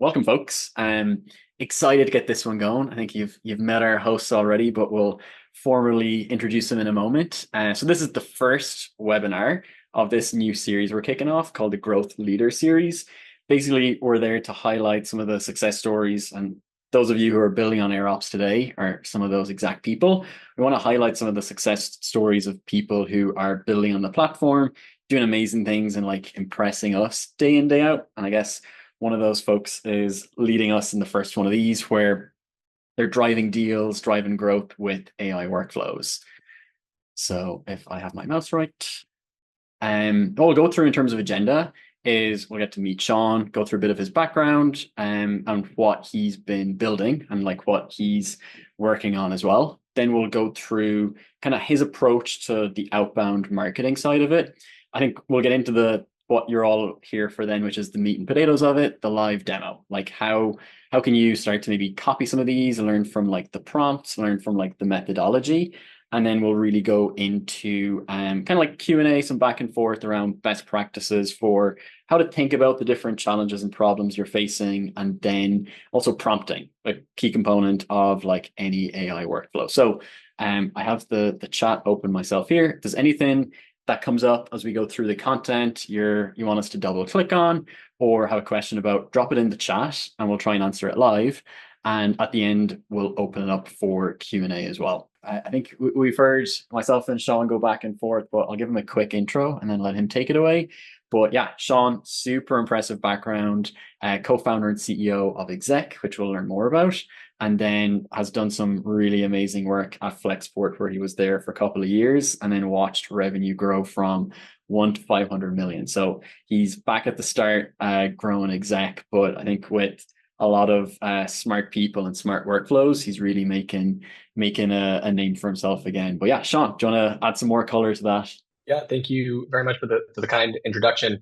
welcome, folks. Excited to get this one going. I think you've met our hosts already, but we'll formally introduce them in a moment. So this is the first webinar of this new series we're kicking off called the Growth Leader Series. Basically, we're there to highlight some of the success stories, and those of you who are building on AirOps today are some of those exact people. We want to highlight some of the success stories of people who are building on the platform, doing amazing things, and like impressing us day in, day out. And I guess one of those folks is leading us in the first one of these, where they're driving deals, driving growth with AI workflows. So if I have my mouse right, what we'll go through in terms of agenda is we'll get to meet Sean, go through a bit of his background and what he's been building and like what he's working on as well. Then we'll go through kind of his approach to the outbound marketing side of it. I think we'll get into the what you're all here for then, which is the meat and potatoes of it, the live demo. Like how can you start to maybe copy some of these and learn from like the prompts, learn from like the methodology, and then we'll really go into kind of like Q&A, some back and forth around best practices for how to think about the different challenges and problems you're facing, and then also prompting, a key component of like any AI workflow. So I have the chat open myself here. If there's anything that comes up as we go through the content you want us to double click on or have a question about, drop it in the chat and we'll try and answer it live. And at the end, we'll open it up for Q&A as well. I think we've heard myself and Sean go back and forth, but I'll give him a quick intro and then let him take it away. But yeah, Sean, super impressive background, co-founder and CEO of Exec, which we'll learn more about, and then has done some really amazing work at Flexport, where he was there for a couple of years and then watched revenue grow from 1 to 500 million. So he's back at the start, growing Exec, but I think with a lot of smart people and smart workflows, he's really making a name for himself again. But yeah, Sean, do you want to add some more color to that? Yeah, thank you very much for the kind introduction.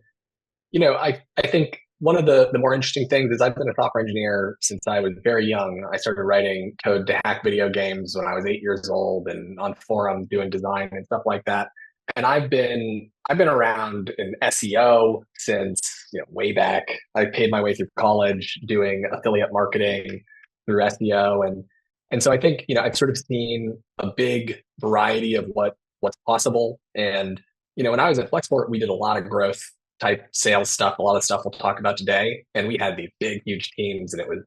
I think one of the more interesting things is I've been a software engineer since I was very young. I started writing code to hack video games when I was 8 years old and on forums doing design and stuff like that. And I've been around in SEO since way back. I paid my way through college doing affiliate marketing through SEO, and so I think I've sort of seen a big variety of what's possible. And when I was at Flexport, we did a lot of growth type sales stuff, a lot of stuff we'll talk about today. And we had these big, huge teams, and it was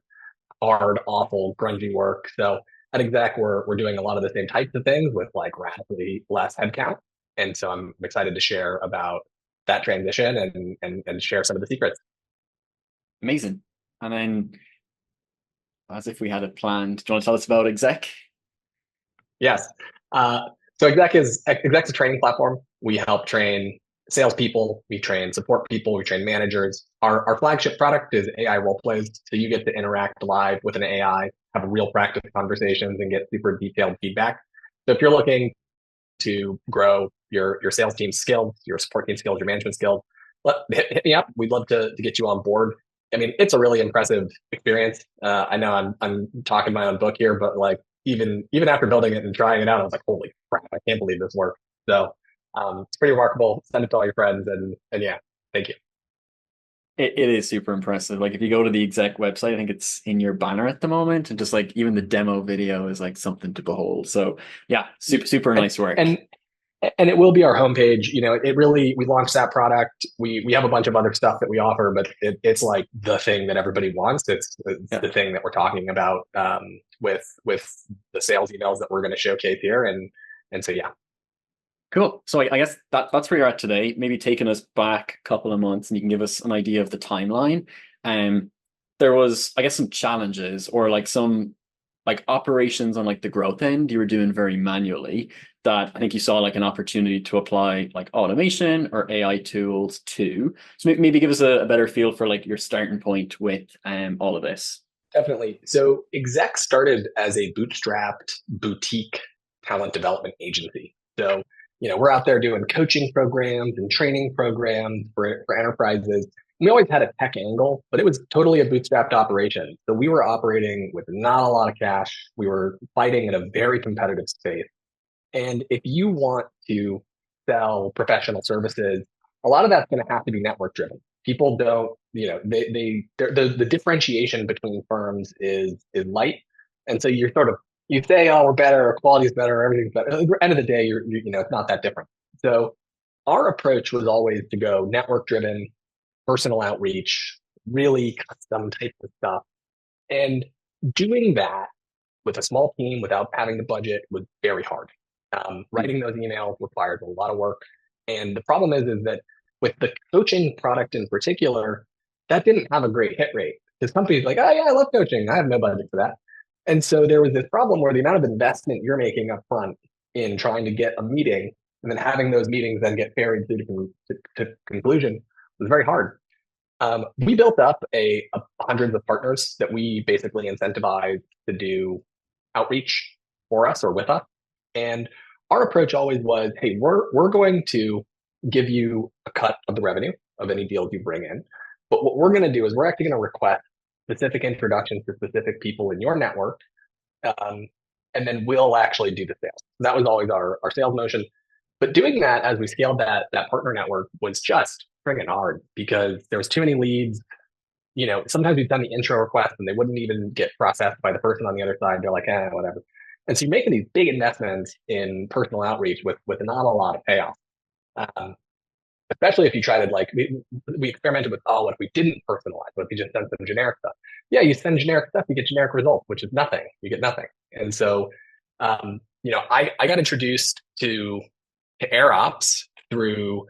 hard, awful, grungy work. So at Exec, we're doing a lot of the same types of things with like radically less headcount. And so I'm excited to share about that transition and share some of the secrets. Amazing. And then, as if we had it planned, do you want to tell us about Exec? Yes. So Exec's a training platform. We help train salespeople, we train support people, we train managers. Our flagship product is AI role plays. So you get to interact live with an AI, have real practice conversations, and get super detailed feedback. So if you're looking to grow your sales team skills, your support team skills, your management skills, hit me up. We'd love to get you on board. I mean, it's a really impressive experience. I know I'm talking my own book here, but like even after building it and trying it out, I was like, holy crap, I can't believe this works. So it's pretty remarkable. Send it to all your friends, and yeah, thank you. It is super impressive. Like if you go to the Exec website, I think it's in your banner at the moment, and just like even the demo video is like something to behold. So yeah, super And nice work. and and it will be our homepage. It really, we launched that product. We have a bunch of other stuff that we offer, but it's like the thing that everybody wants. It's Yeah. the thing that we're talking about with the sales emails that we're going to showcase here, and so yeah. Cool. So I guess that's where you're at today. Maybe taking us back a couple of months, and you can give us an idea of the timeline. Um, there was, I guess, some challenges or like some like operations on like the growth end you were doing very manually that I think you saw like an opportunity to apply like automation or AI tools too. So maybe give us a better feel for like your starting point with all of this. Definitely. So Exec started as a bootstrapped boutique talent development agency. So, we're out there doing coaching programs and training programs for enterprises. We always had a tech angle, but it was totally a bootstrapped operation. So we were operating with not a lot of cash. We were fighting in a very competitive space. And if you want to sell professional services, a lot of that's going to have to be network driven. People don't, the differentiation between firms is light. And so you're sort of, you say, oh, we're better, our quality's better, everything's better. At the end of the day, it's not that different. So our approach was always to go network driven, personal outreach, really custom type of stuff. And doing that with a small team without having the budget was very hard. Writing those emails required a lot of work. And the problem is that with the coaching product in particular, that didn't have a great hit rate. Because companies like, oh yeah, I love coaching. I have no budget for that. And so there was this problem where the amount of investment you're making up front in trying to get a meeting and then having those meetings then get ferried through to conclusion was very hard. We built up a hundreds of partners that we basically incentivized to do outreach for us or with us. And our approach always was, hey, we're going to give you a cut of the revenue of any deals you bring in. But what we're going to do is we're actually going to request specific introductions to specific people in your network. Um, and then we'll actually do the sales. That was always our sales motion. But doing that as we scaled that partner network was just friggin' hard because there was too many leads. Sometimes we've done the intro request and they wouldn't even get processed by the person on the other side. They're like, whatever. And so you're making these big investments in personal outreach with not a lot of payoff. Um, Especially if you try to we experimented with, oh, what if we didn't personalize? What if we just sent some generic stuff? Yeah, you send generic stuff, you get generic results, which is nothing. You get nothing. And so, I got introduced to AirOps through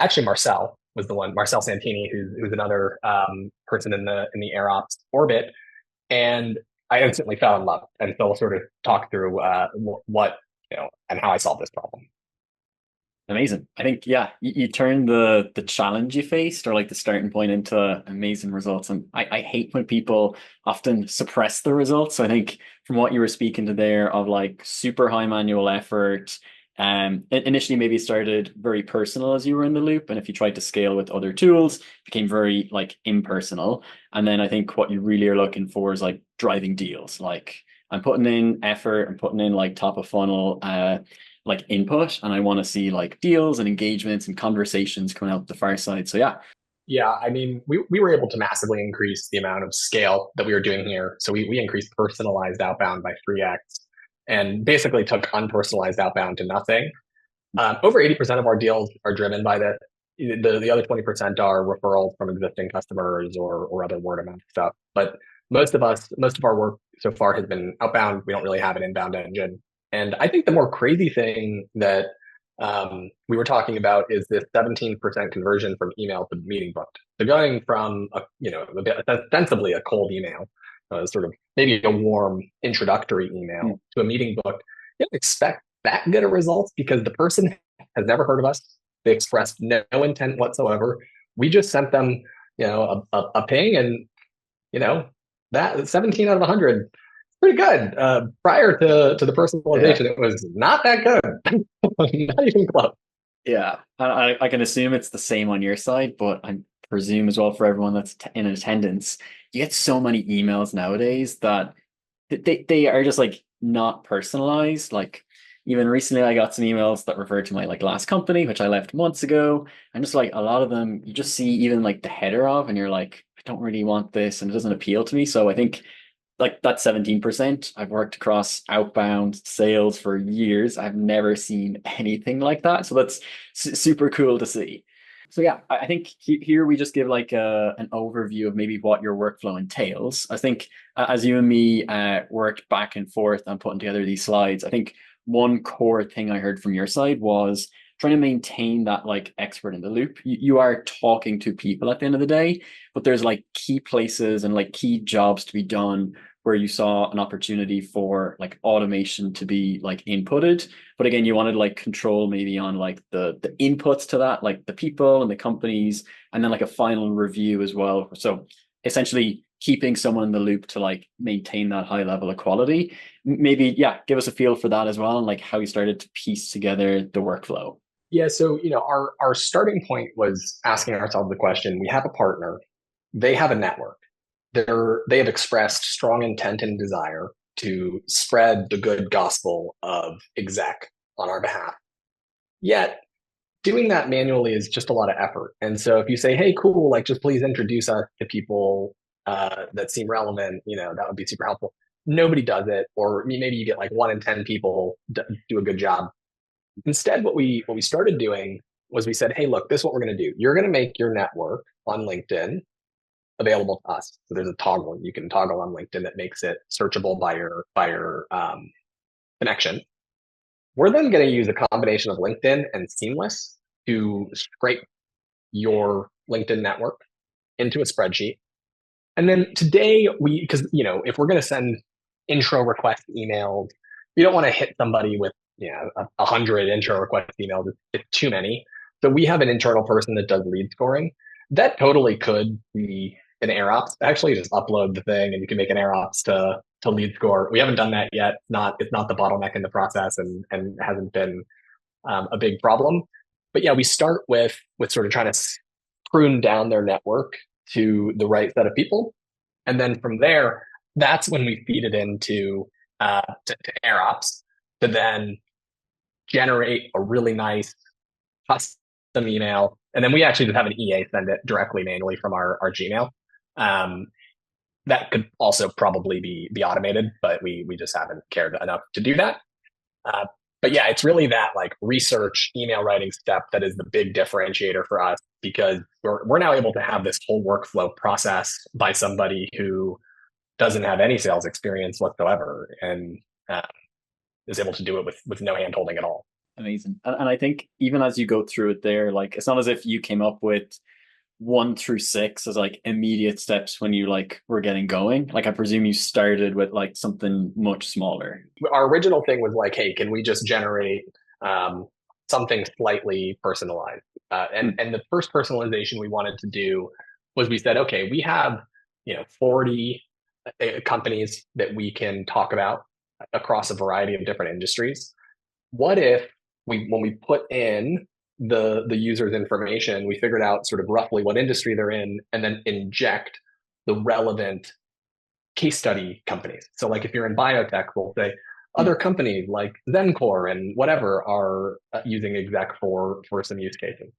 actually Marcel was the one, Marcel Santini, who's another person in the AirOps orbit, and I instantly fell in love. And so we'll sort of talk through what and how I solved this problem. Amazing. I think, yeah, you turn the challenge you faced or like the starting point into amazing results. And I hate when people often suppress the results. So I think from what you were speaking to there of like super high manual effort, initially maybe it started very personal as you were in the loop. And if you tried to scale with other tools, it became very like impersonal. And then I think what you really are looking for is like driving deals. Like I'm putting in effort, I'm putting in like top of funnel, like input, and I want to see like deals and engagements and conversations coming out the far side. So yeah. Yeah, I mean, we were able to massively increase the amount of scale that we were doing here. So we increased personalized outbound by 3x and basically took unpersonalized outbound to nothing. Over 80% of our deals are driven by this. The other 20% are referrals from existing customers or other word of mouth stuff. But most of our work so far has been outbound. We don't really have an inbound engine. And I think the more crazy thing that we were talking about is this 17% conversion from email to meeting booked. So going from ostensibly a cold email, sort of maybe a warm introductory email to a meeting booked, you don't expect that good of results because the person has never heard of us. They expressed no intent whatsoever. We just sent them, a ping, and that 17 out of 100 pretty good. Prior to the personalization, Yeah. it was not that good, not even close. Yeah, I can assume it's the same on your side, but I presume as well for everyone that's in attendance, you get so many emails nowadays that they are just like not personalized. Like even recently, I got some emails that referred to my like last company, which I left months ago, and just like a lot of them, you just see even like the header of, and you're like, I don't really want this, and it doesn't appeal to me. So I think like that 17%, I've worked across outbound sales for years. I've never seen anything like that. So that's super cool to see. So yeah, I think here we just give like an overview of maybe what your workflow entails. I think as you and me worked back and forth on putting together these slides, I think one core thing I heard from your side was trying to maintain that like expert in the loop. You are talking to people at the end of the day, but there's like key places and like key jobs to be done where you saw an opportunity for like automation to be like inputted. But again, you wanted like control maybe on like the inputs to that, like the people and the companies, and then like a final review as well. So essentially keeping someone in the loop to like maintain that high level of quality. Maybe, yeah, give us a feel for that as well and like how you started to piece together the workflow. Yeah, so our starting point was asking ourselves the question: we have a partner, they have a network, they have expressed strong intent and desire to spread the good gospel of Exec on our behalf. Yet doing that manually is just a lot of effort. And so if you say, hey, cool, like just please introduce us to people that seem relevant, that would be super helpful. Nobody does it, or maybe you get like 1 in 10 people do a good job. Instead, what we started doing was we said, hey, look, this is what we're going to do. You're going to make your network on LinkedIn available to us. So there's a toggle you can toggle on LinkedIn that makes it searchable by your connection. We're then going to use a combination of LinkedIn and Seamless to scrape your LinkedIn network into a spreadsheet. And then today because if we're going to send intro request emails, we don't want to hit somebody with 100 intro request emails. It's too many. So we have an internal person that does lead scoring. That totally could be an AirOps. Actually, just upload the thing and you can make an AirOps to lead score. We haven't done that yet. It's not the bottleneck in the process and hasn't been a big problem. But yeah, we start with sort of trying to prune down their network to the right set of people. And then from there, that's when we feed it into to AirOps to then generate a really nice custom email. And then we actually just have an EA send it directly manually from our Gmail. That could also probably be automated, but we just haven't cared enough to do that. But yeah, it's really that like research email writing step that is the big differentiator for us, because we're now able to have this whole workflow process by somebody who doesn't have any sales experience whatsoever and is able to do it with no hand holding at all. Amazing. And I think even as you go through it there, like it's not as if you came up with 1 through 6 as like immediate steps when you like were getting going. Like I presume you started with like something much smaller. Our original thing was like, hey, can we just generate something slightly personalized? And the first personalization we wanted to do was we said, okay, we have 40 companies that we can talk about across a variety of different industries. What if when we put in the user's information, we figured out sort of roughly what industry they're in, and then inject the relevant case study companies. So like if you're in biotech, we'll say other companies like Zencor and whatever are using Exec for some use cases.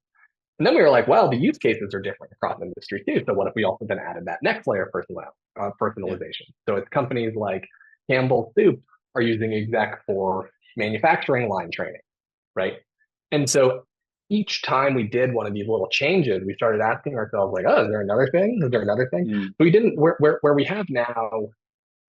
And then we were like, well, the use cases are different across industry too. So what if we also then added that next layer of personalization? So it's companies like Campbell Soup are using Exec for manufacturing line training, right? And so each time we did one of these little changes, we started asking ourselves like, oh, is there another thing? Is there another thing? So we didn't, where we have now,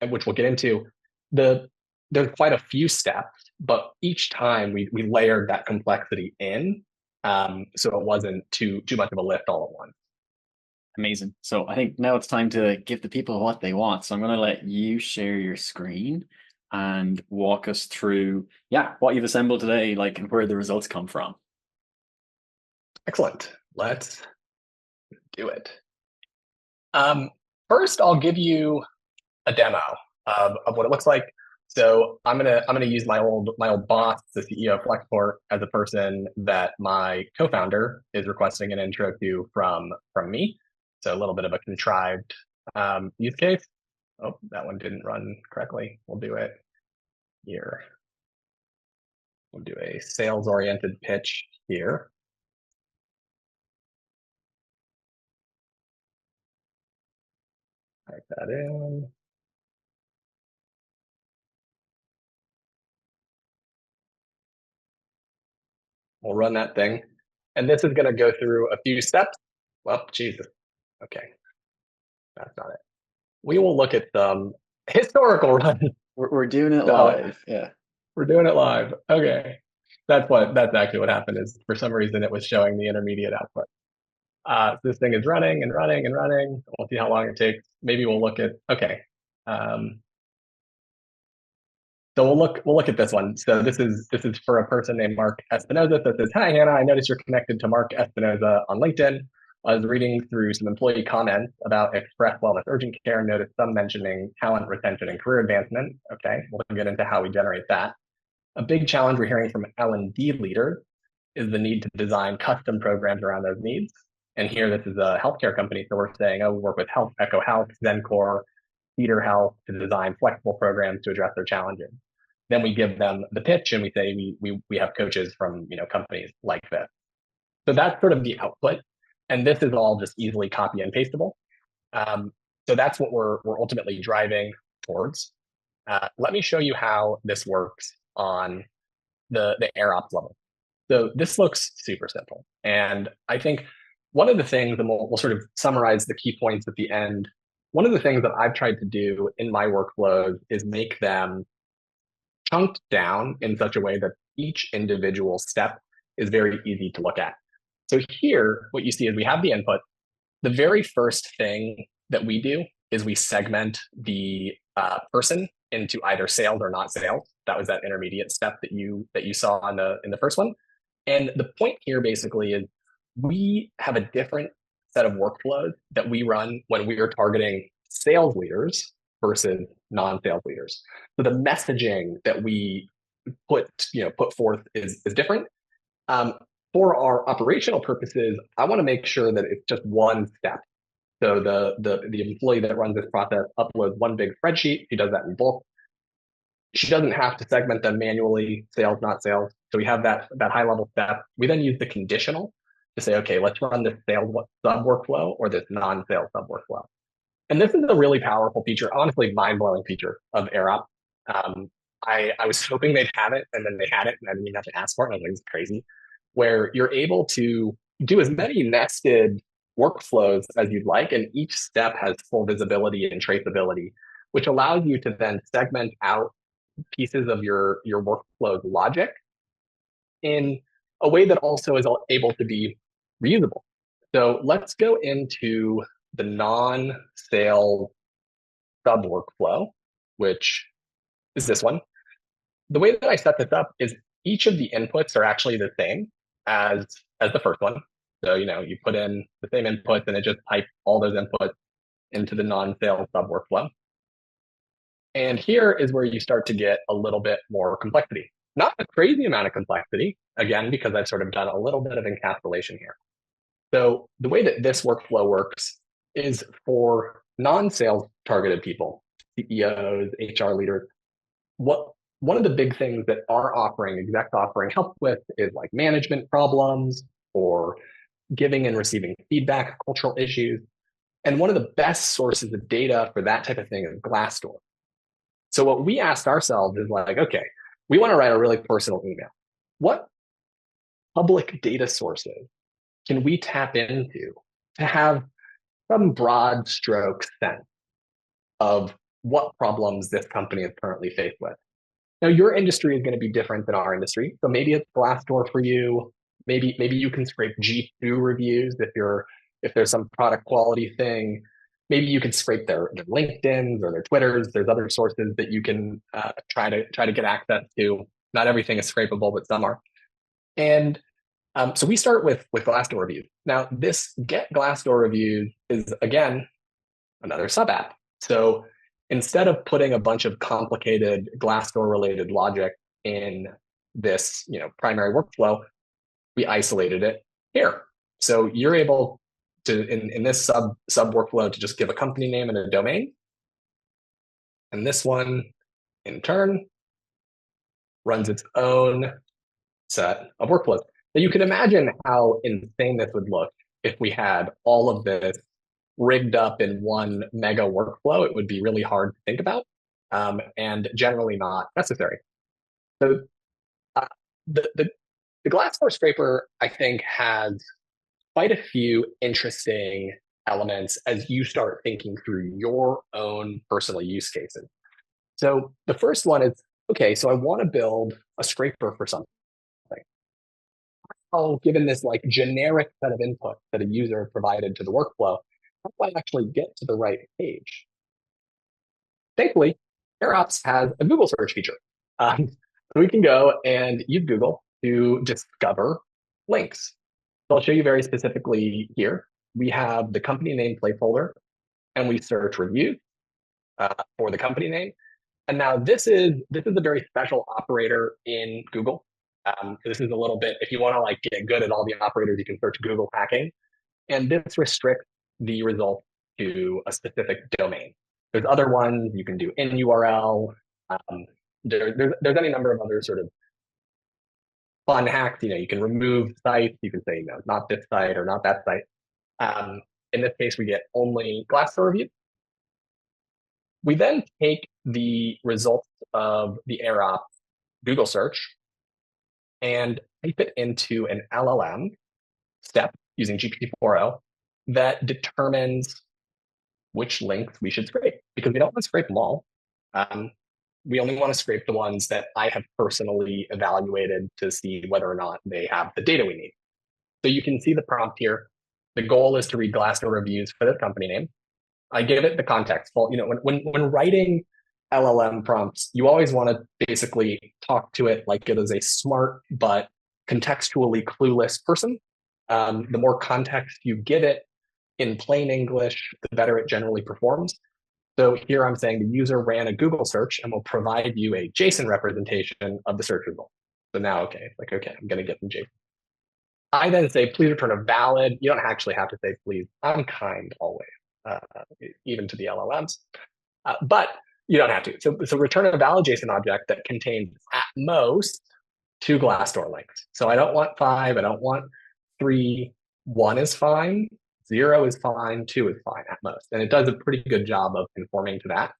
which we'll get into, there's quite a few steps, but each time we layered that complexity in, so it wasn't too much of a lift all at once. Amazing. So I think now it's time to give the people what they want. So I'm going to let you share your screen and walk us through, what you've assembled today, like, and where the results come from. Excellent. Let's do it. First, I'll give you a demo of what it looks like. So I'm gonna use my old boss, the CEO of Flexport, as a person that my co-founder is requesting an intro to from me. So a little bit of a contrived use case. Oh, that one didn't run correctly. We'll do it here. We'll do a sales-oriented pitch here. Type that in. We'll run that thing. And this is going to go through a few steps. Well, Jesus. Okay. That's not it. We will look at some historical runs. We're doing it live. Yeah. We're doing it live. Okay. That's actually what happened is for some reason it was showing the intermediate output. This thing is running and running and running. We'll see how long it takes. Maybe we'll look at, okay. So we'll look at this one. So this is for a person named Mark Espinoza that says, "Hi Hannah, I noticed you're connected to Mark Espinoza on LinkedIn. I was reading through some employee comments about Express Wellness Urgent Care, noticed some mentioning talent retention and career advancement." Okay, we'll get into how we generate that. A big challenge we're hearing from L&D leaders is the need to design custom programs around those needs. And here, this is a healthcare company, so we're saying, oh, we work with Echo Health, Zencor, Cedar Health to design flexible programs to address their challenges. Then we give them the pitch and we say we have coaches from companies like this. So that's sort of the output. And this is all just easily copy and pasteable. Um, so that's what we're ultimately driving towards. Let me show you how this works on the AirOps level. So this looks super simple. And I think one of the things, and we'll sort of summarize the key points at the end. One of the things that I've tried to do in my workflows is make them chunked down in such a way that each individual step is very easy to look at. So here, what you see is we have the input. The very first thing that we do is we segment the person into either sales or not sales. That was that intermediate step that you saw in the first one. And the point here basically is we have a different set of workflows that we run when we are targeting sales leaders versus non-sales leaders. So the messaging that we put forth is different. Um, for our operational purposes, I want to make sure that it's just one step. So the employee that runs this process uploads one big spreadsheet. She does that in bulk. She doesn't have to segment them manually, sales, not sales. So we have that high level step. We then use the conditional to say, okay, let's run this sales sub workflow or this non-sales sub workflow. And this is a really powerful feature, honestly, mind-blowing feature of AirOps. I was hoping they'd have it, and then they had it, and I didn't even have to ask for it. And I was like, it's crazy, where you're able to do as many nested workflows as you'd like, and each step has full visibility and traceability, which allows you to then segment out pieces of your workflow's logic in a way that also is able to be reusable. So let's go into the non-sale sub workflow, which is this one. The way that I set this up is each of the inputs are actually the same as the first one. So, you put in the same inputs and it just types all those inputs into the non-sale sub workflow. And here is where you start to get a little bit more complexity. Not a crazy amount of complexity, again, because I've sort of done a little bit of encapsulation here. So the way that this workflow works is for non-sales targeted people, CEOs, HR leaders. One of the big things that our Exec offering helps with is like management problems or giving and receiving feedback, cultural issues. And one of the best sources of data for that type of thing is Glassdoor. So what we asked ourselves is like, okay, we want to write a really personal email. What public data sources can we tap into to have some broad stroke sense of what problems this company is currently faced with? Now, your industry is going to be different than our industry. So maybe it's Glassdoor for you. Maybe you can scrape G2 reviews if there's some product quality thing. Maybe you can scrape their LinkedIn's or their Twitters. There's other sources that you can try to get access to. Not everything is scrapable, but some are. And so we start with Glassdoor reviews. Now, this Get Glassdoor reviews is, again, another sub app. So instead of putting a bunch of complicated Glassdoor related logic in this primary workflow, we isolated it here. So you're able to, in this sub workflow, to just give a company name and a domain. And this one, in turn, runs its own set of workflows. Now you can imagine how insane this would look if we had all of this rigged up in one mega workflow. It would be really hard to think about and generally not necessary. So the Glassdoor scraper, I think, has quite a few interesting elements as you start thinking through your own personal use cases. So the first one is, okay, so I want to build a scraper for something. Oh, given this like generic set of input that a user provided to the workflow, how do I actually get to the right page? Thankfully, AirOps has a Google search feature. So we can go and use Google to discover links. So I'll show you very specifically here. We have the company name placeholder, and we search reviews for the company name. And now this is a very special operator in Google. This is a little bit, if you want to like get good at all the operators, you can search Google hacking. And this restricts the result to a specific domain. There's other ones you can do in URL. There's any number of other sort of fun hacks. You can remove sites. You can say, not this site or not that site. Um, in this case, we get only Glassdoor reviews. We then take the results of the AirOps Google search and type it into an LLM step using GPT-4o that determines which links we should scrape, because we don't want to scrape them all. We only want to scrape the ones that I have personally evaluated to see whether or not they have the data we need. So you can see the prompt here. The goal is to read Glassdoor reviews for the company name. I give it the context. Well, when writing LLM prompts, you always want to basically talk to it like it is a smart but contextually clueless person. The more context you give it in plain English, the better it generally performs. So here I'm saying the user ran a Google search and will provide you a JSON representation of the search result. So now, okay, I'm going to get some JSON. I then say, please return a valid. You don't actually have to say please. I'm kind always, even to the LLMs. But you don't have to. So return a valid JSON object that contains at most 2 Glassdoor links. So I don't want 5. I don't want 3. 1 is fine. 0 is fine. 2 is fine at most. And it does a pretty good job of conforming to that.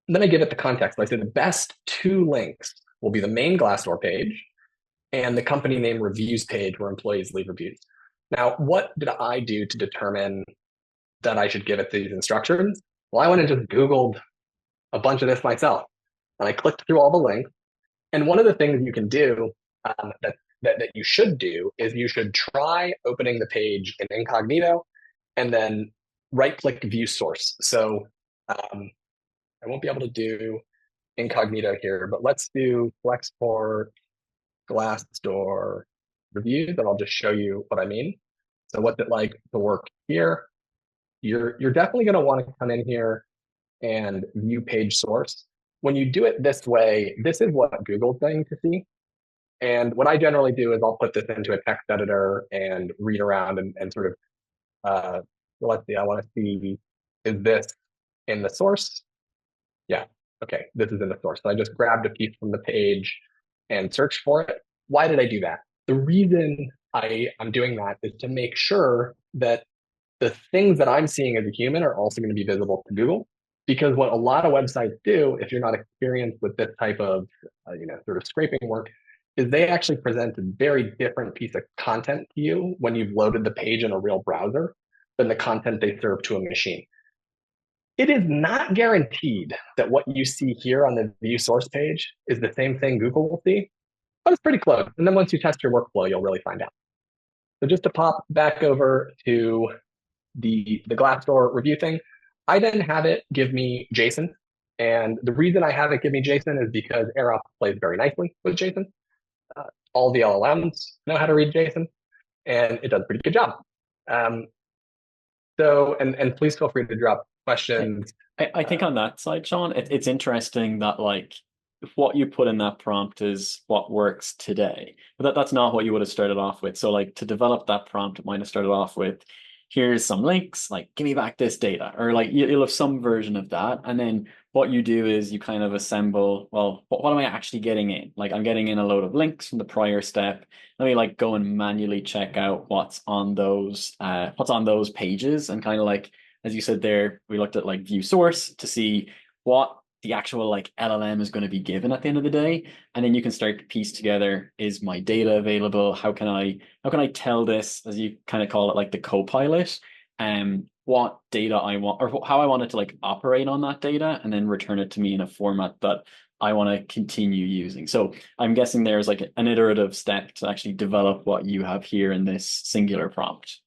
Then I give it the context. I say the best 2 links will be the main Glassdoor page and the company name reviews page where employees leave reviews. Now, what did I do to determine that I should give it these instructions? Well, I went and just Googled a bunch of this myself. And I clicked through all the links. And one of the things you can do that you should do is you should try opening the page in incognito and then right-click view source. So I won't be able to do incognito here, but let's do Flexport Glassdoor reviews, and I'll just show you what I mean. So what's it like to work here? You're definitely going to want to come in here and view page source. When you do it this way, this is what Google's going to see. And what I generally do is I'll put this into a text editor and read around and sort of, let's see, I want to see, is this in the source? Yeah, okay, this is in the source. So I just grabbed a piece from the page and searched for it. Why did I do that? The reason I'm doing that is to make sure that the things that I'm seeing as a human are also going to be visible to Google. Because what a lot of websites do, if you're not experienced with this type of, sort of scraping work, is they actually present a very different piece of content to you when you've loaded the page in a real browser than the content they serve to a machine. It is not guaranteed that what you see here on the view source page is the same thing Google will see, but it's pretty close. And then once you test your workflow, you'll really find out. So just to pop back over to the Glassdoor review thing, I then have it give me JSON. And the reason I have it give me JSON is because AirOps plays very nicely with JSON. All the LLMs know how to read JSON, and it does a pretty good job. And please feel free to drop questions. I think on that side, Sean, it's interesting that like what you put in that prompt is what works today, but that's not what you would have started off with. So like to develop that prompt, it might have started off with, here's some links, like give me back this data, or like you'll have some version of that. And then what you do is you kind of assemble, well, what am I actually getting in? Like I'm getting in a load of links from the prior step. Let me like go and manually check out what's on those pages, and kind of like, as you said there, we looked at like view source to see what the actual like LLM is going to be given at the end of the day. And then you can start to piece together, is my data available? How can I tell this, as you kind of call it, like the co-pilot, what data I want, or how I want it to like operate on that data, and then return it to me in a format that I want to continue using. So I'm guessing there's like an iterative step to actually develop what you have here in this singular prompt.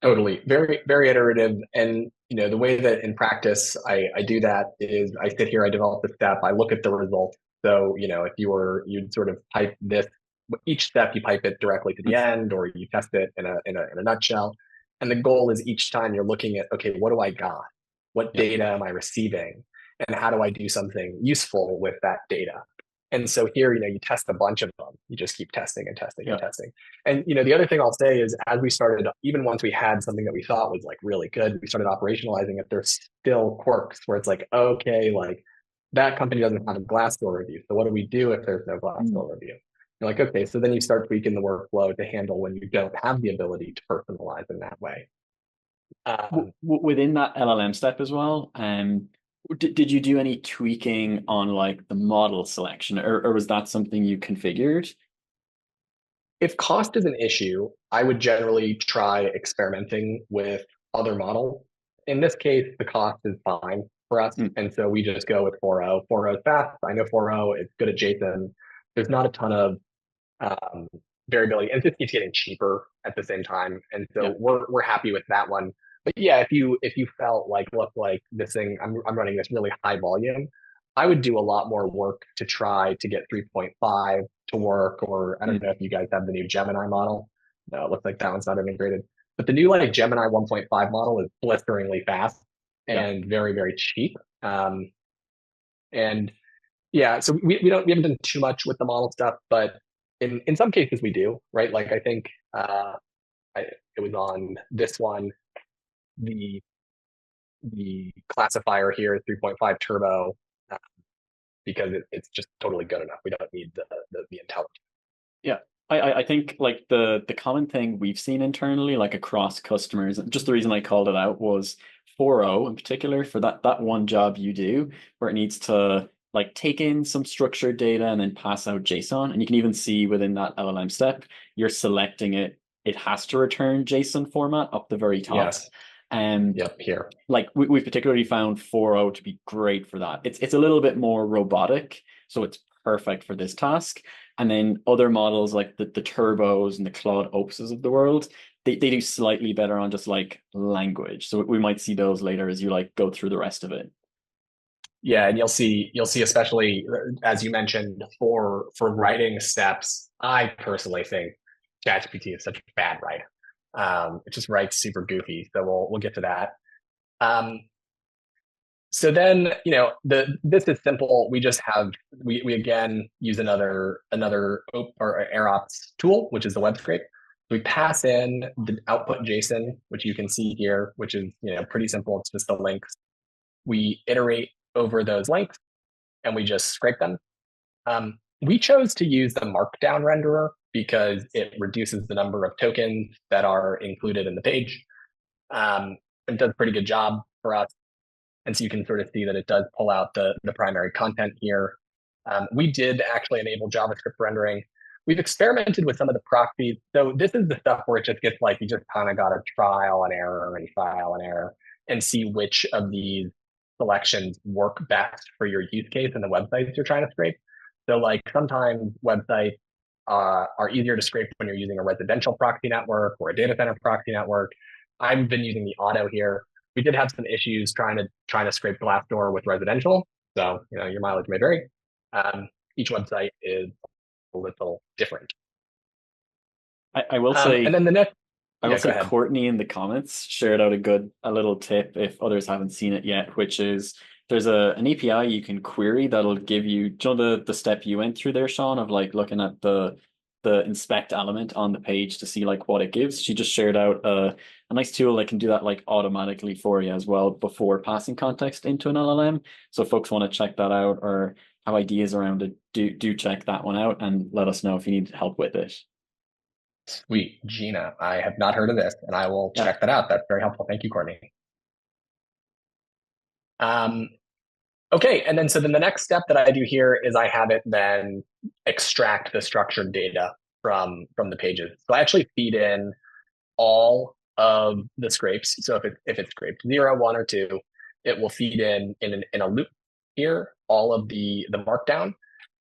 Totally. Very, very iterative. And the way that in practice I do that is I sit here, I develop the step, I look at the results. So, if you'd sort of type this, each step you pipe it directly to the end, or you test it in a nutshell. And the goal is each time you're looking at, okay, what do I got? What data am I receiving? And how do I do something useful with that data? And so here, you test a bunch of them. You just keep testing and testing and testing. And, the other thing I'll say is, as we started, even once we had something that we thought was like really good, we started operationalizing it, there's still quirks where it's like, okay, like that company doesn't have a Glassdoor review. So what do we do if there's no Mm. Glassdoor review? You're like, okay, so then you start tweaking the workflow to handle when you don't have the ability to personalize in that way. Um, Within that LLM step as well, did you do any tweaking on like the model selection, or was that something you configured? if cost is an issue, I would generally try experimenting with other models. In this case, the cost is fine for us. Mm. And so we just go with 4.0. 4.0 is fast. I know 4.0 is good at JSON. There's not a ton of um, variability, and it just keeps getting cheaper at the same time. And Yeah. so we're happy with that one. But yeah, if you felt like, look, like this thing, I'm running this really high volume, I would do a lot more work to try to get 3.5 to work. Or I don't Mm. know if you guys have the new Gemini model. No, it looks like that one's not integrated. But the new like Gemini 1.5 model is blisteringly fast Yeah. and very, very cheap. And yeah, so we haven't done too much with the model stuff, but in some cases we do, right? Like I think it was on this one, the classifier here is 3.5 turbo because it's just totally good enough. We don't need the intelligence. Yeah. I think like the common thing we've seen internally, like across customers, just the reason I called it out was 4.0 in particular for that one job you do where it needs to like take in some structured data and then pass out JSON. And you can even see within that LLM step, you're selecting it, it has to return JSON format up the very top. Yes. And Yep. Here. like we've particularly found 4.0 to be great for that. It's a little bit more robotic, so it's perfect for this task. And then other models like the turbos and the Claude Opuses of the world, they do slightly better on just like language. So we might see those later as you like go through the rest of it. Yeah, and you'll see especially as you mentioned for writing steps. I personally think ChatGPT is such a bad writer. It just writes super goofy. So we'll get to that. Um, so then this is simple. We just have we again use another or AirOps tool, which is the web scrape. We pass in the output JSON, which you can see here, which is pretty simple. It's just the links. We iterate over those links and we just scrape them. We chose to use the markdown renderer because it reduces the number of tokens that are included in the page. It does a pretty good job for us. And so you can sort of see that it does pull out the primary content here. We did actually enable JavaScript rendering. We've experimented with some of the proxies. So this is the stuff where it just gets like, you just kind of got to trial and error and trial and error and see which of these selections work best for your use case and the websites you're trying to scrape. So like sometimes websites are easier to scrape when you're using a residential proxy network or a data center proxy network. I've been using the auto here. We did have some issues trying to scrape Glassdoor with residential. So your mileage may vary. Each website is a little different. I will And say then the next, I will yeah, go say ahead. Courtney in the comments shared out a little tip if others haven't seen it yet, which is there's an API you can query that'll give you, do you know the step you went through there, Sean, of like looking at the inspect element on the page to see like what it gives. She just shared out a nice tool that can do that like automatically for you as well before passing context into an LLM. So if folks want to check that out or have ideas around it, do check that one out and let us know if you need help with it. Sweet, Gina. I have not heard of this, and I will Yeah. check that out. That's very helpful. Thank you, Courtney. Um, okay, and then so then the next step that I do here is I have it then extract the structured data from the pages. So I actually feed in all of the scrapes. So if it's scraped 0, 1, or 2, it will feed in a loop here all of the markdown,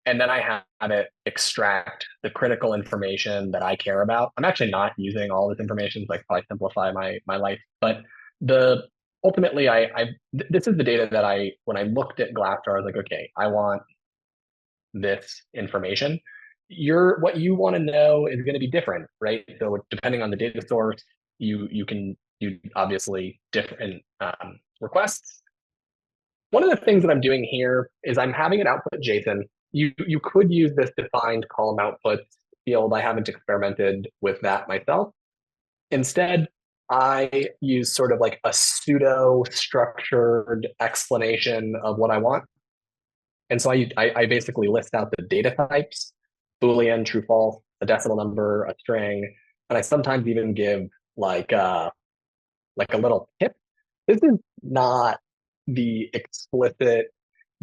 and then I have it extract the critical information that I care about. I'm actually not using all this information, so I probably simplify my life, but the ultimately this is the data that when I looked at Glassdoor, I was like, okay, I want this information. What you want to know is going to be different, right? So depending on the data source, you can do obviously different requests. One of the things that I'm doing here is I'm having it output JSON. You could use this defined column outputs field. I haven't experimented with that myself. Instead, I use sort of like a pseudo structured explanation of what I want. And so I basically list out the data types, Boolean, true, false, a decimal number, a string, and I sometimes even give like like a little tip. This is not the explicit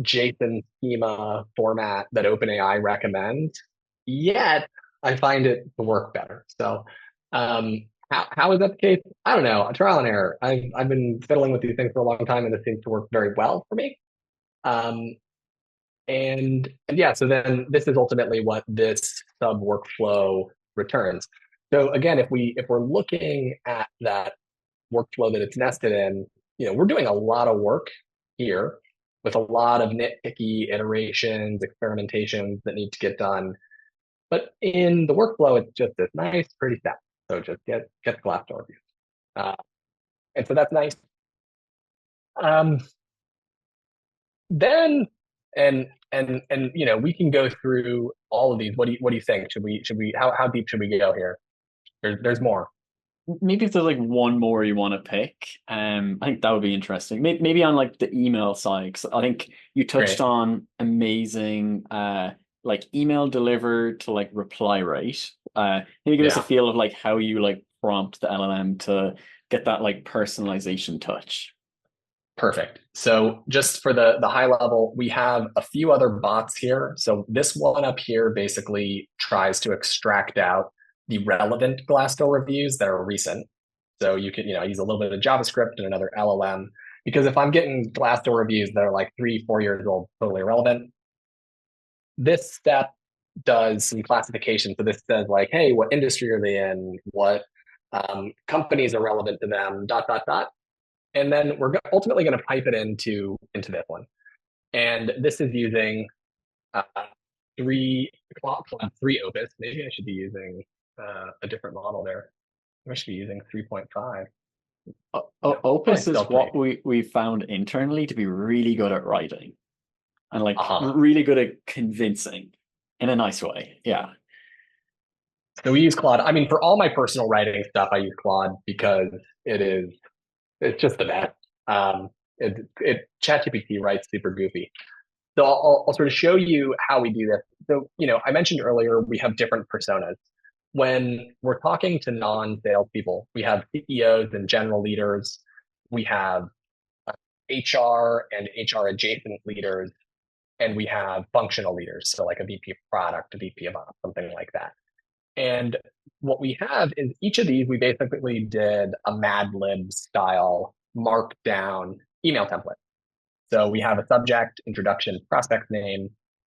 JSON schema format that OpenAI recommends, yet I find it to work better. So how is that the case? I don't know. A trial and error. I've been fiddling with these things for a long time, and it seems to work very well for me. Um, and yeah, so then this is ultimately what this sub workflow returns. So again, if we're looking at that workflow that it's nested in, we're doing a lot of work here with a lot of nitpicky iterations, experimentations that need to get done. But in the workflow, it's just this nice, pretty step. So just get the Glassdoor reviews. Uh, and so that's nice. Um, then and we can go through all of these. What do you think? Should we how deep should we go here? There's more. Maybe if there's like one more you want to pick, I think that would be interesting. Maybe on like the email side, 'cause I think you touched Great. on amazing, like email delivered to like reply rate. Maybe give us a Yeah. feel of like how you like prompt the LLM to get that like personalization touch. Perfect. So just for the high level, we have a few other bots here. So this one up here basically tries to extract out the relevant Glassdoor reviews that are recent. So you could, use a little bit of JavaScript and another LLM. Because if I'm getting Glassdoor reviews that are like 3, 4 years old, totally irrelevant, this step does some classification. So this says like, hey, what industry are they in? What companies are relevant to them? Dot dot dot. And then we're ultimately going to pipe it into this one. And this is using uh, three three Opus. Maybe I should be using a different model there. I should be using 3.5. No, probably Opus still is three. what we found internally to be really good at writing and like Uh-huh. really good at convincing in a nice way. Yeah. So we use Claude. I mean, for all my personal writing stuff, I use Claude because it's just the best. It ChatGPT writes super goofy. So I'll sort of show you how we do this. So, I mentioned earlier we have different personas. When we're talking to non-salespeople, we have CEOs and general leaders. We have HR and HR adjacent leaders, and we have functional leaders. So like a VP of product, a VP of ops, something like that. And what we have is each of these, we basically did a Mad Lib style markdown email template. So we have a subject, introduction, prospect name,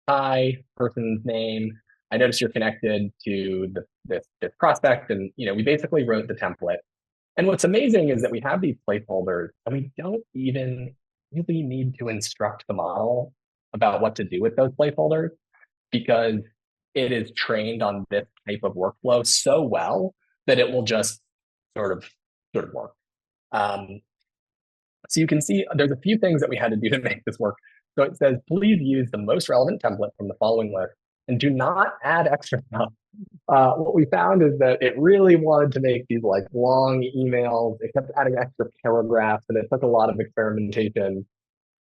hi, person's name. I notice you're connected to this prospect, and we basically wrote the template. And what's amazing is that we have these placeholders, and we don't even really need to instruct the model about what to do with those placeholders because it is trained on this type of workflow so well that it will just sort of sort of work. Um, so you can see there's a few things that we had to do to make this work. So it says, please use the most relevant template from the following list and do not add extra stuff. What we found is that it really wanted to make these like long emails. It kept adding extra paragraphs, and it took a lot of experimentation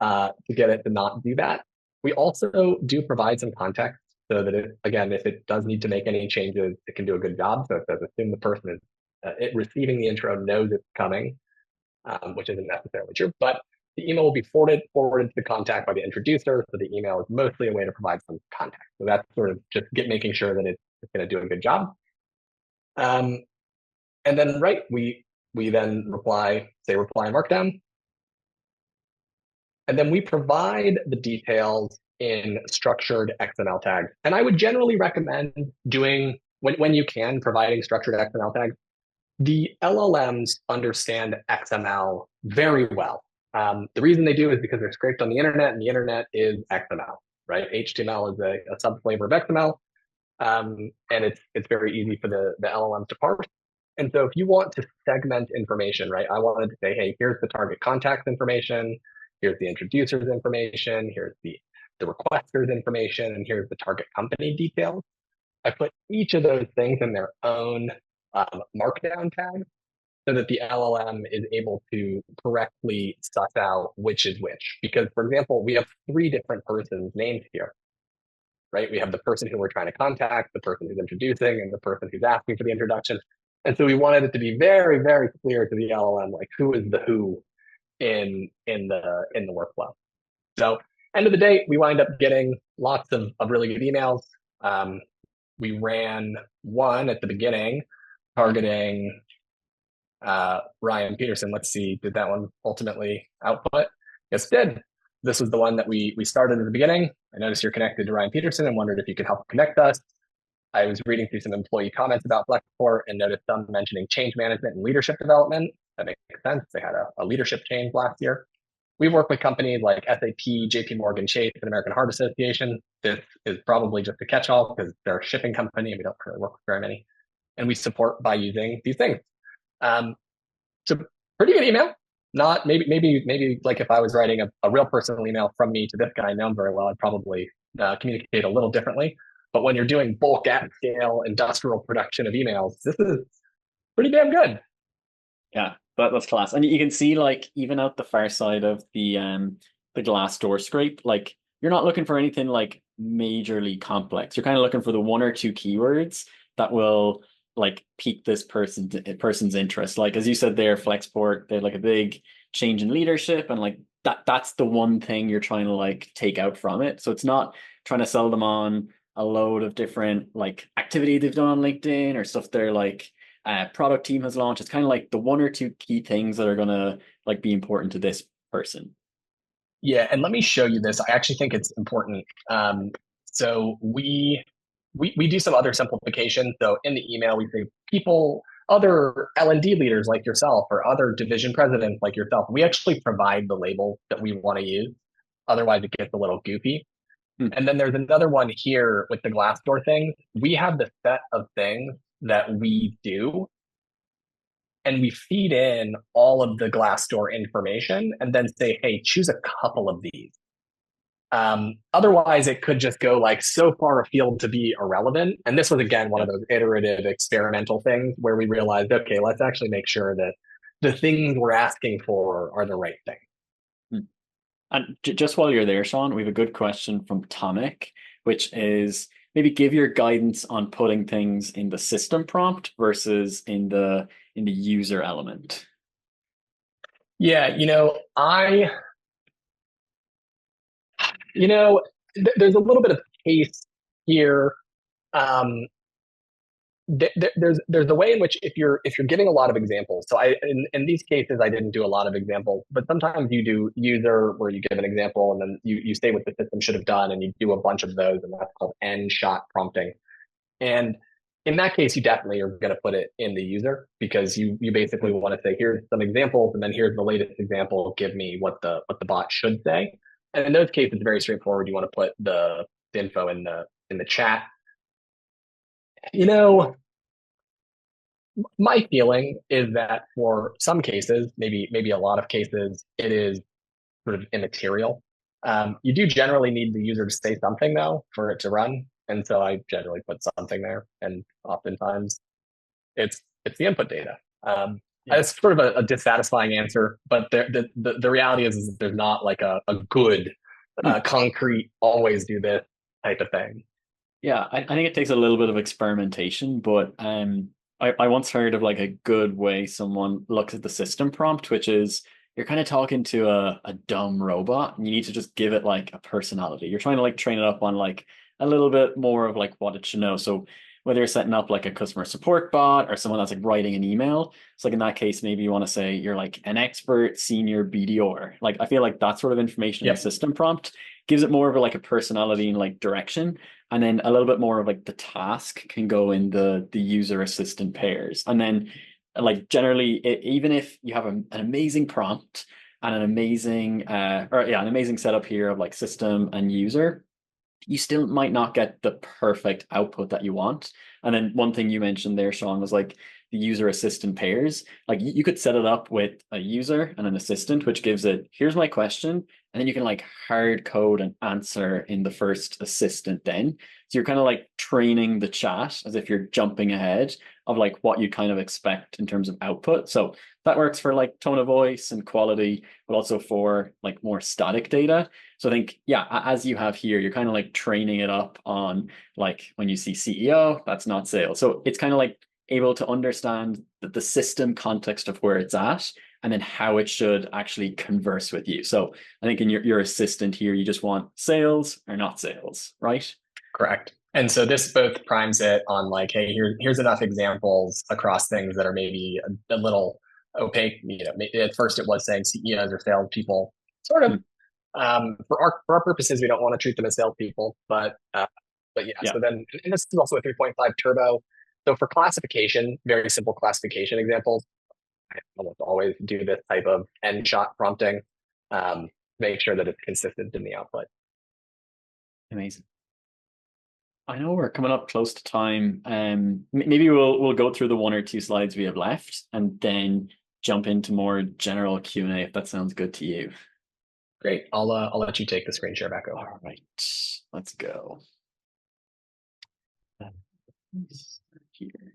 to get it to not do that. We also do provide some context so that again, if it does need to make any changes, it can do a good job. So it says, assume the person is receiving the intro knows it's coming, which isn't necessarily true, but the email will be forwarded to the contact by the introducer. So the email is mostly a way to provide some context. So that's sort of just making sure that it's going to do a good job. Um, and then we then reply in Markdown, and then we provide the details in structured XML tags. And I would generally recommend doing when you can providing structured XML tags. The LLMs understand XML very well. The reason they do is because they're scraped on the internet, and the internet is XML, right? HTML is a subflavor of XML, and it's very easy for the LLMs to parse. And so, if you want to segment information, right? I wanted to say, hey, here's the target contact's information, here's the introducer's information, here's the requester's information, and here's the target company details. I put each of those things in their own markdown tag. so that the LLM is able to correctly suss out which is which. Because, for example, we have three different persons named here, right? We have the person who we're trying to contact, the person who's introducing, and the person who's asking for the introduction. And so we wanted it to be very, very clear to the LLM, like who is the who in the workflow. So end of the day, we wind up getting lots of really good emails. Um, we ran one at the beginning targeting Ryan Peterson. Let's see, did that one ultimately output? Yes, it did. This was the one that we started at the beginning. I noticed you're connected to Ryan Peterson and wondered if you could help connect us. I was reading through some employee comments about Flexport and noticed some mentioning change management and leadership development. That makes sense. They had a leadership change last year. We work with companies like SAP, JP Morgan Chase, and American Heart Association. This is probably just a catch-all because they're a shipping company and we don't currently work with very many. And we support by using these things. So pretty good email. Not maybe like if I was writing a real personal email from me to this guy I know him very well, I'd probably communicate a little differently. But when you're doing bulk at scale industrial production of emails, this is pretty damn good. Yeah, that's class. And you can see like even out the far side of the glass door scrape, like you're not looking for anything like majorly complex. You're kind of looking for the one or two keywords that will like pique this person's interest. Like as you said there, Flexport, they had like a big change in leadership, and like that's the one thing you're trying to like take out from it. So it's not trying to sell them on a load of different like activity they've done on LinkedIn or stuff they're like product team has launched. It's kind of like the one or two key things that are gonna like be important to this person. Yeah, and let me show you this. I actually think it's important. So we do some other simplification. So in the email, we say people, other L&D leaders like yourself, or other division presidents like yourself. We actually provide the label that we want to use. Otherwise, it gets a little goofy. Hmm. And then there's another one here with the Glassdoor thing. We have the set of things that we do, and we feed in all of the Glassdoor information and then say, hey, choose a couple of these. Otherwise, it could just go like so far afield to be irrelevant. And this was, again, one Yeah. of those iterative experimental things where we realized, okay, let's actually make sure that the things we're asking for are the right thing. Hmm. And just while you're there, Sean, we have a good question from Tomic, which is maybe give your guidance on putting things in the system prompt versus in the user element. Yeah, there's a little bit of case here. Um, there's a way in which if you're giving a lot of examples. So in these cases I didn't do a lot of examples, but sometimes you do user where you give an example and then you say what the system should have done and you do a bunch of those, and that's called end shot prompting. And in that case, you definitely are going to put it in the user because you basically want to say here's some examples and then here's the latest example. Give me what the bot should say. And in those cases, it's very straightforward. You want to put the info in the chat. You know, my feeling is that for some cases, maybe a lot of cases, it is sort of immaterial. You do generally need the user to say something though for it to run, and so I generally put something there, and oftentimes it's the input data. Yeah. It's sort of a dissatisfying answer, but the reality is that there's not like a good Hmm. concrete always do this type of thing. Yeah, I think it takes a little bit of experimentation, but I once heard of like a good way someone looks at the system prompt, which is you're kind of talking to a dumb robot and you need to just give it like a personality. You're trying to like train it up on like a little bit more of like what it should know. So whether you're setting up like a customer support bot or someone that's like writing an email, it's like in that case, maybe you want to say you're like an expert senior BDR. Like I feel like that sort of information in the Yep. system prompt gives it more of a, like a personality and like direction, and then a little bit more of like the task can go in the user assistant pairs. And then like generally even if you have an amazing prompt and an amazing an amazing setup here of like system and user, you still might not get the perfect output that you want. And then one thing you mentioned there, Sean, was like the user assistant pairs. Like you could set it up with a user and an assistant, which gives it, here's my question. And then you can like hard code an answer in the first assistant then. So you're kind of like training the chat as if you're jumping ahead. of like what you kind of expect in terms of output. So that works for like tone of voice and quality, but also for like more static data. So I think, yeah, as you have here, you're kind of like training it up on like when you see CEO, that's not sales. So it's kind of like able to understand the system context of where it's at and then how it should actually converse with you. So I think in your assistant here, you just want sales or not sales, right? Correct. And so this both primes it on like, hey, here's enough examples across things that are maybe a little opaque. You know, at first it was saying CEOs or salespeople, sort of. Mm, For our purposes, we don't want to treat them as salespeople, but yeah. yeah. So then, and this is also a 3.5 turbo. So for classification, very simple classification examples, I almost always do this type of end shot prompting. Make sure that it's consistent in the output. Amazing. I know we're coming up close to time. Maybe we'll go through the one or two slides we have left and then jump into more general Q&A if that sounds good to you. Great. I'll let you take the screen share back over. All right, let's go. Here.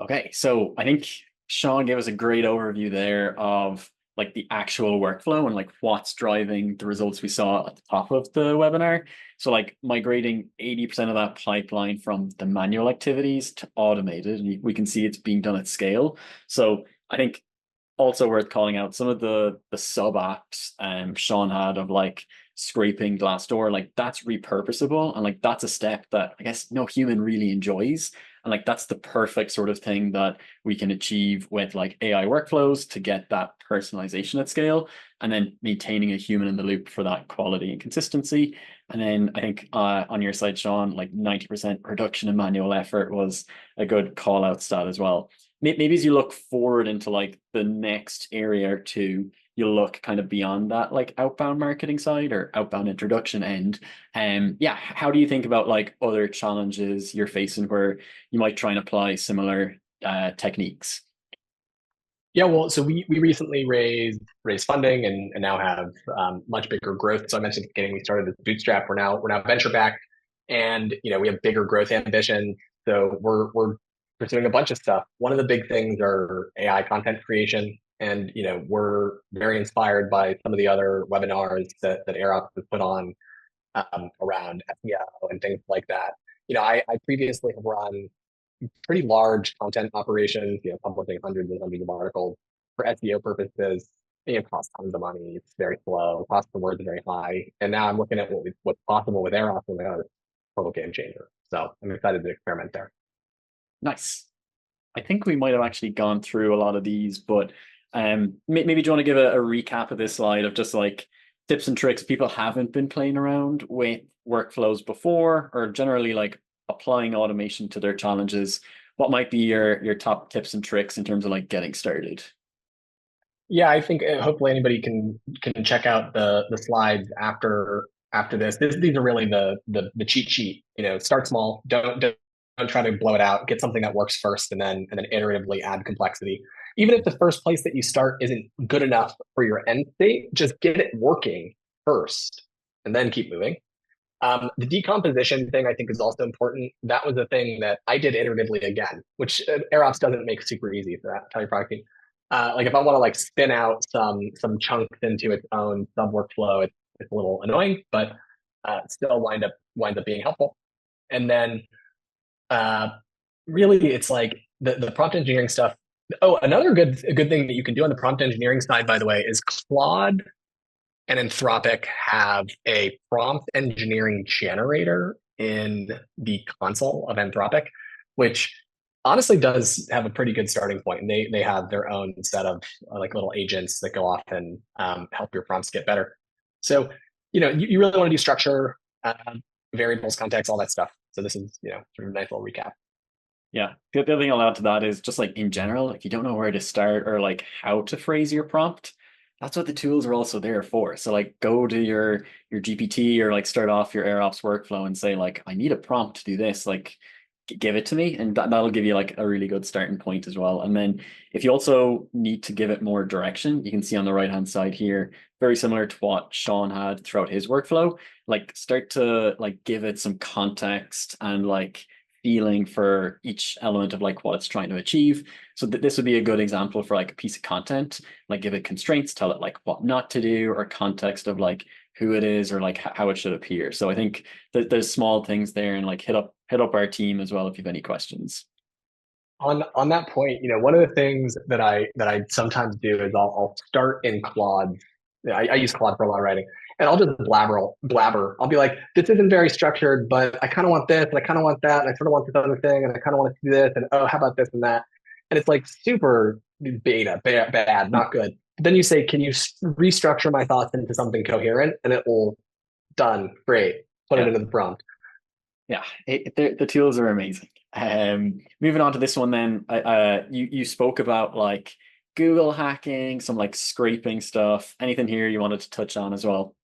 Okay, so I think Sean gave us a great overview there of like the actual workflow and like what's driving the results we saw at the top of the webinar. So like migrating 80% of that pipeline from the manual activities to automated, and we can see it's being done at scale. So I think also worth calling out some of the sub apps Sean had of like scraping Glassdoor, like that's repurposable and like that's a step that I guess no human really enjoys. And like that's the perfect sort of thing that we can achieve with like AI workflows to get that personalization at scale and then maintaining a human in the loop for that quality and consistency. And then I think on your side, Sean, like 90% reduction in manual effort was a good call out stat as well. Maybe as you look forward into like the next area or two, you'll look kind of beyond that like outbound marketing side or outbound introduction end. Yeah, how do you think about like other challenges you're facing where you might try and apply similar techniques? Yeah, well, so we recently raised funding and now have much bigger growth. So I mentioned at the beginning we started as bootstrap. We're now venture backed, and we have bigger growth ambitions. So we're pursuing a bunch of stuff. One of the big things are AI content creation, and we're very inspired by some of the other webinars that AirOps has put on around SEO and things like that. I previously have run pretty large content operations, publishing hundreds and hundreds of articles for SEO purposes. It costs tons of money. It's very slow. Cost per word is very high. And now I'm looking at what's possible with AirOps, and it's a total game changer. So I'm excited to experiment there. Nice. I think we might have actually gone through a lot of these, but maybe do you want to give a recap of this slide of just like tips and tricks people haven't been playing around with workflows before, or generally like applying automation to their challenges? What might be your top tips and tricks in terms of like getting started? Yeah, I think hopefully anybody can check out the slides after this. These are really the cheat sheet. Start small. Don't try to blow it out. Get something that works first, and then iteratively add complexity. Even if the first place that you start isn't good enough for your end state, just get it working first, and then keep moving. The decomposition thing I think is also important. That was a thing that I did iteratively again, which AirOps doesn't make super easy for that tell your product team. Like if I want to like spin out some chunks into its own sub workflow, it's a little annoying, but still winds up being helpful. And then uh, really, it's like the prompt engineering stuff. Oh, another good thing that you can do on the prompt engineering side, by the way, is Claude and Anthropic have a prompt engineering generator in the console of Anthropic, which honestly does have a pretty good starting point. And they have their own set of like little agents that go off and help your prompts get better. So, you really want to do structure, variables, context, all that stuff. So this is, sort of a nice little recap. Yeah. The other thing I'll add to that is just like in general, if you don't know where to start or like how to phrase your prompt, that's what the tools are also there for. So like go to your GPT or like start off your AirOps workflow and say like, I need a prompt to do this. Like give it to me, and that'll give you like a really good starting point as well. And then if you also need to give it more direction, you can see on the right hand side here, very similar to what Sean had throughout his workflow, like start to like give it some context and like feeling for each element of like what it's trying to achieve. So this would be a good example for like a piece of content, like give it constraints, tell it like what not to do, or context of like who it is or like how it should appear. So I think there's small things there, and like hit up our team as well if you have any questions. On that point, one of the things that I sometimes do is I'll start in Claude. I use Claude for a lot of writing, and I'll just blabber. I'll be like, this isn't very structured, but I kind of want this, and I kind of want that, and I sort of want this other thing, and I kind of want to do this, and oh, how about this and that? And it's like super bad, not good. But then you say, can you restructure my thoughts into something coherent, and it will done, great. Put it Yeah. into the prompt. Yeah, the tools are amazing. Moving on to this one, then, you spoke about like Google hacking, some like scraping stuff. Anything here you wanted to touch on as well?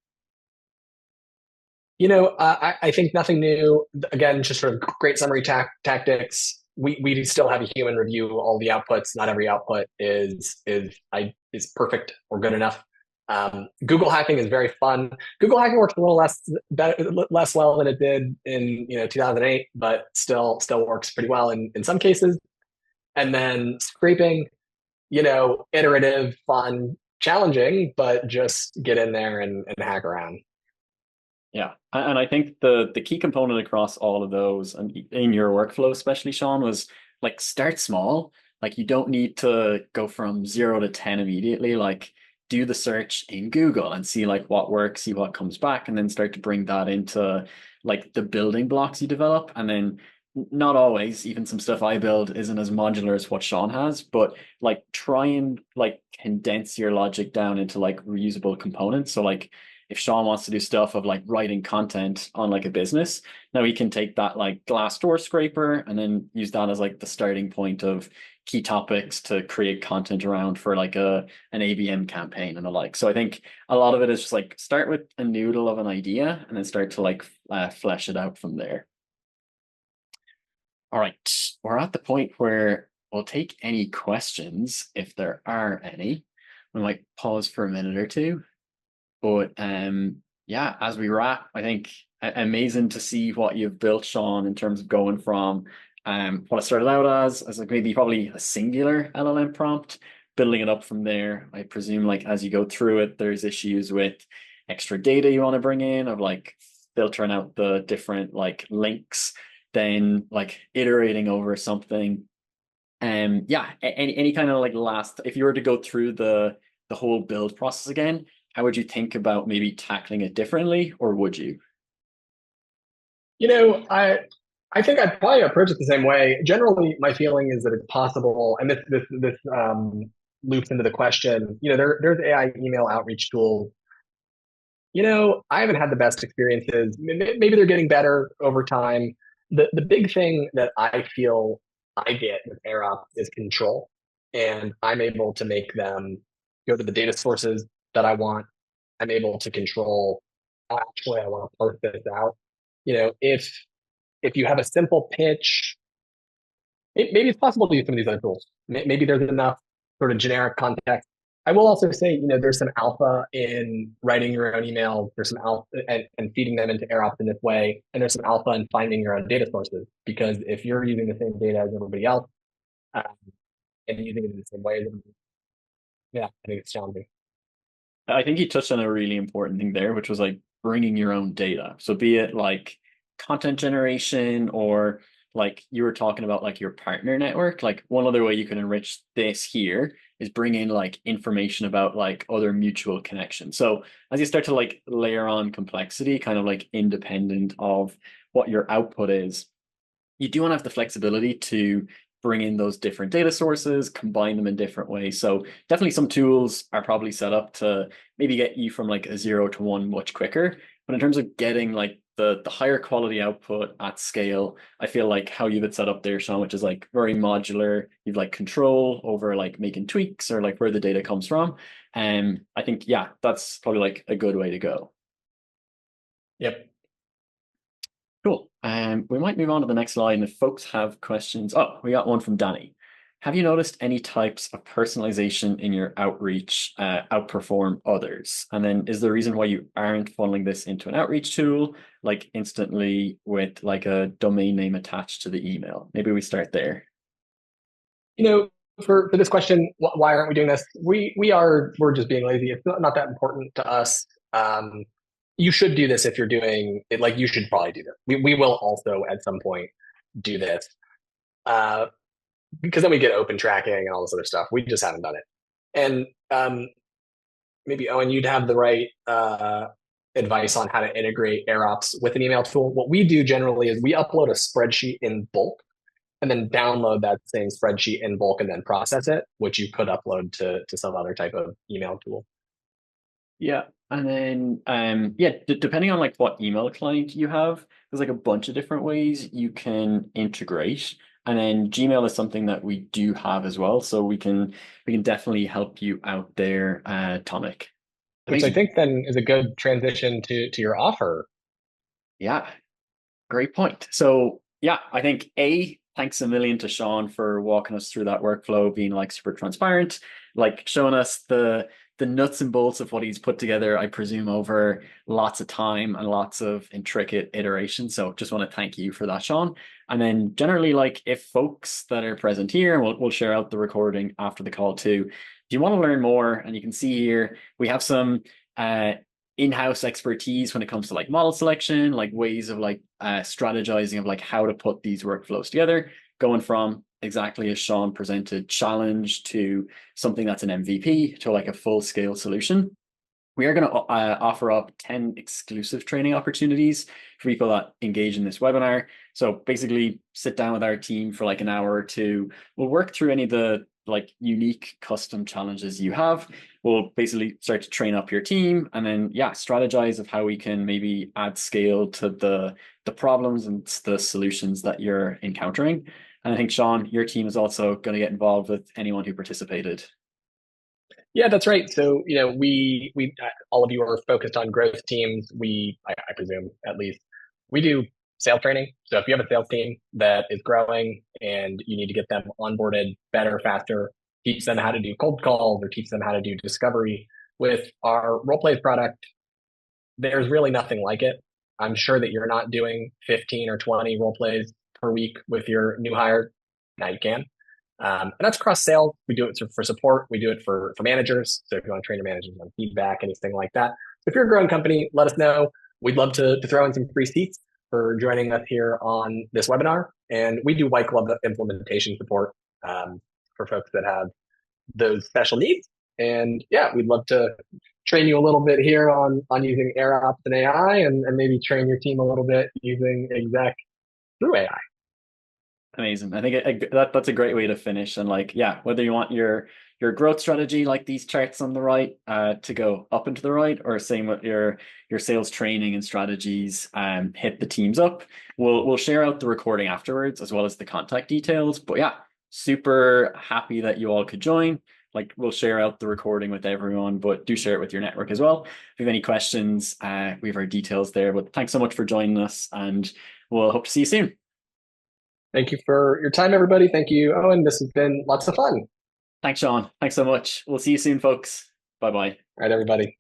I think nothing new. Again, just sort of great summary tactics. We still have a human review all the outputs. Not every output is perfect or good enough. Google hacking is very fun. Google hacking works a little less well than it did in 2008, but still works pretty well in some cases. And then scraping, iterative, fun, challenging, but just get in there and hack around. Yeah, and I think the key component across all of those and in your workflow, especially Sean, was like start small. Like you don't need to go from 0 to 10 immediately. Like do the search in Google and see like what works, see what comes back, and then start to bring that into like the building blocks you develop. And then not always, even some stuff I build isn't as modular as what Sean has, but like try and like condense your logic down into like reusable components. So like if Sean wants to do stuff of like writing content on like a business, now he can take that like Glassdoor scraper and then use that as like the starting point of key topics to create content around for like an ABM campaign and the like. So I think a lot of it is just like start with a noodle of an idea and then start to like flesh it out from there. All right, we're at the point where we'll take any questions if there are any. We might pause for a minute or two. But yeah, as we wrap, I think amazing to see what you've built, Sean, in terms of going from what it started out as like maybe probably a singular LLM prompt, building it up from there. I presume like as you go through it, there's issues with extra data you want to bring in of like filtering out the different like links, then like iterating over something. Yeah, any kind of like last, if you were to go through the whole build process again, how would you think about maybe tackling it differently, or would you? You know, I think I'd probably approach it the same way. Generally, my feeling is that it's possible, and this loops into the question. There's AI email outreach tools. I haven't had the best experiences. Maybe they're getting better over time. The big thing that I feel I get with AirOps is control, and I'm able to make them go to the data sources that I want. I'm able to control how actually I want to parse this out. If you have a simple pitch, maybe it's possible to use some of these other tools. Maybe there's enough sort of generic context. I will also say, there's some alpha in writing your own email. There's some alpha and feeding them into AirOps in this way. And there's some alpha in finding your own data sources. Because if you're using the same data as everybody else um, and using it in the same way, then yeah, I think it's challenging. I think you touched on a really important thing there, which was like bringing your own data. So be it like content generation or like you were talking about like your partner network, like one other way you can enrich this here is bring in like information about like other mutual connections. So as you start to like layer on complexity, kind of like independent of what your output is, you do want to have the flexibility to bring in those different data sources, combine them in different ways. So definitely some tools are probably set up to maybe get you from like a 0 to 1 much quicker. But in terms of getting like the higher quality output at scale, I feel like how you've it set up there, Sean, which is like very modular. You've like control over like making tweaks or like where the data comes from. And I think, yeah, that's probably like a good way to go. Yep. Cool. We might move on to the next slide. And if folks have questions, oh, we got one from Danny. Have you noticed any types of personalization in your outreach outperform others? And then is there a reason why you aren't funneling this into an outreach tool, like instantly with like a domain name attached to the email? Maybe we start there. You know, for this question, why aren't we doing this? We're just being lazy. It's not that important to us. You should do this if you're doing it. Like you should probably do this. We will also at some point do this uh, because then we get open tracking and all this other stuff. We just haven't done it. And maybe Owen, you'd have the right advice on how to integrate AirOps with an email tool. What we do generally is we upload a spreadsheet in bulk and then download that same spreadsheet in bulk and then process it, which you could upload to some other type of email tool. Yeah. And then yeah, depending on like what email client you have, there's like a bunch of different ways you can integrate. And then Gmail is something that we do have as well. So we can definitely help you out there, Tonic. Which I Amazing. think then is a good transition to your offer. Yeah, great point. So yeah, I think thanks a million to Sean for walking us through that workflow, being like super transparent, like showing us the nuts and bolts of what he's put together, I presume over lots of time and lots of intricate iteration. So just want to thank you for that, Sean. And then generally, like if folks that are present here, and we'll share out the recording after the call too. Do you want to learn more? And you can see here we have some uh in-house expertise when it comes to like model selection, like ways of like strategizing of like how to put these workflows together, going from exactly as Sean presented, challenge to something that's an MVP to like a full scale solution. We are going to offer up 10 exclusive training opportunities for people that engage in this webinar. So basically sit down with our team for like an hour or two. We'll work through any of the like unique custom challenges you have. We'll basically start to train up your team and then yeah, strategize of how we can maybe add scale to the problems and the solutions that you're encountering. And I think Sean, your team is also going to get involved with anyone who participated. Yeah, that's right. So, we all of you are focused on growth teams. I presume at least, we do sales training. So if you have a sales team that is growing and you need to get them onboarded better, faster, teach them how to do cold calls or teach them how to do discovery with our role plays product, there's really nothing like it. I'm sure that you're not doing 15 or 20 role plays per week with your new hire. Now you can. And that's cross sales. We do it for support. We do it for managers. So if you want to train your managers on feedback, anything like that. So if you're a growing company, let us know. We'd love to throw in some free seats for joining us here on this webinar. And we do white glove implementation support for folks that have those special needs. And yeah, we'd love to train you a little bit here on using AirOps and AI and maybe train your team a little bit using Exec through AI. Amazing. I think that's a great way to finish. And like, yeah, whether you want your growth strategy, like these charts on the right, to go up and to the right, or same with your sales training and strategies, hit the teams up. We'll share out the recording afterwards as well as the contact details. But yeah, super happy that you all could join. Like we'll share out the recording with everyone, but do share it with your network as well. If you have any questions, we have our details there. But thanks so much for joining us, and we'll hope to see you soon. Thank you for your time, everybody. Thank you, Owen. This has been lots of fun. Thanks, Sean. Thanks so much. We'll see you soon, folks. Bye bye. All right, everybody.